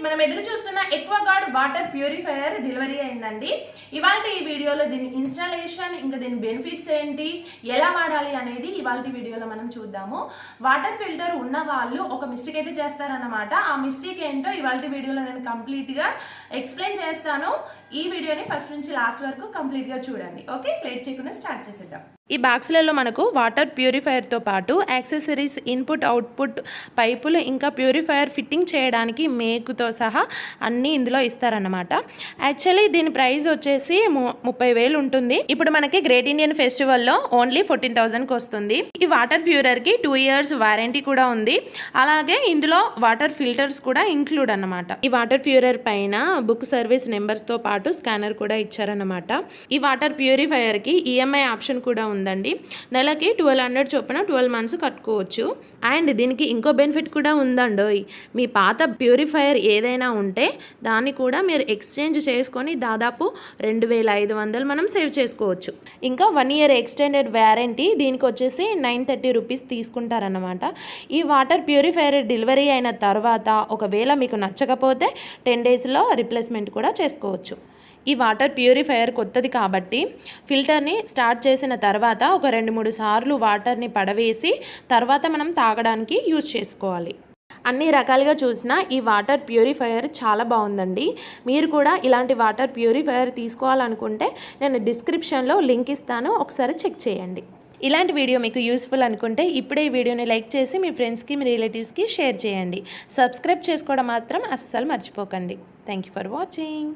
మనం ఎదురు చూస్తున్న ఎక్వాగార్డ్ వాటర్ ప్యూరిఫైయర్ డెలివరీ అయిందండి. ఇవాళ ఈ వీడియోలో దీని ఇన్స్టాలేషన్, ఇంకా దీని బెనిఫిట్స్ ఏంటి, ఎలా వాడాలి అనేది ఇవాళ వీడియోలో మనం చూద్దాము. వాటర్ ఫిల్టర్ ఉన్న వాళ్ళు ఒక మిస్టేక్ అయితే చేస్తారన్నమాట. ఆ మిస్టేక్ ఏంటో ఇవాళ వీడియోలో నేను కంప్లీట్ గా ఎక్స్ప్లెయిన్ చేస్తాను. ఈ వీడియోని ఫస్ట్ నుంచి లాస్ట్ వరకు కంప్లీట్ గా చూడండి. ఓకే, లేట్ చేయకుండా స్టార్ట్ చేసేద్దాం. ఈ బాక్స్లలో మనకు వాటర్ ప్యూరిఫైయర్తో పాటు యాక్సెసరీస్, ఇన్పుట్ అవుట్పుట్ పైపులు, ఇంకా ప్యూరిఫైయర్ ఫిట్టింగ్ చేయడానికి మేకుతో సహా అన్నీ ఇందులో ఇస్తారన్నమాట. యాక్చువల్లీ దీని ప్రైస్ వచ్చేసి 30,000 ఉంటుంది. ఇప్పుడు మనకి గ్రేట్ ఇండియన్ ఫెస్టివల్లో ఓన్లీ 14,000కి వస్తుంది. ఈ వాటర్ ప్యూరర్కి 2 years వారంటీ కూడా ఉంది. అలాగే ఇందులో వాటర్ ఫిల్టర్స్ కూడా ఇంక్లూడ్ అన్నమాట. ఈ వాటర్ ప్యూరర్ పైన బుక్ సర్వీస్ నెంబర్స్తో పాటు స్కానర్ కూడా ఇచ్చారన్నమాట. ఈ వాటర్ ప్యూరిఫైయర్కి ఈఎంఐ ఆప్షన్ కూడా ఉంది ఉందండి. నెలకి 1200 చొప్పున 12 months కట్టుకోవచ్చు. అండ్ దీనికి ఇంకో బెనిఫిట్ కూడా ఉందండోయ్. మీ పాత ప్యూరిఫైయర్ ఏదైనా ఉంటే దాన్ని కూడా మీరు ఎక్స్చేంజ్ చేసుకొని దాదాపు 2,500 మనం సేవ్ చేసుకోవచ్చు. ఇంకా 1 year ఎక్స్టెండెడ్ వ్యారంటీ, దీనికి వచ్చేసి 930 రూపీస్ తీసుకుంటారన్నమాట. ఈ వాటర్ ప్యూరిఫైయర్ డెలివరీ అయిన తర్వాత ఒకవేళ మీకు నచ్చకపోతే 10 daysలో రిప్లేస్మెంట్ కూడా చేసుకోవచ్చు. ఈ వాటర్ ప్యూరిఫైయర్ కొత్తది కాబట్టి ఫిల్టర్ని స్టార్ట్ చేసిన తర్వాత ఒక 2-3 సార్లు వాటర్ని పడవేసి తర్వాత మనం తాగడానికి యూజ్ చేసుకోవాలి. అన్ని రకాలుగా చూసినా ఈ వాటర్ ప్యూరిఫైయర్ చాలా బాగుందండి. మీరు కూడా ఇలాంటి వాటర్ ప్యూరిఫైయర్ తీసుకోవాలనుకుంటే నేను డిస్క్రిప్షన్లో లింక్ ఇస్తాను, ఒకసారి చెక్ చేయండి. ఇలాంటి వీడియో మీకు యూస్ఫుల్ అనుకుంటే ఇప్పుడే ఈ వీడియోని లైక్ చేసి మీ ఫ్రెండ్స్కి, మీ రిలేటివ్స్కి షేర్ చేయండి. సబ్స్క్రైబ్ చేసుకోవడం మాత్రం అస్సలు మర్చిపోకండి. Thank you for watching.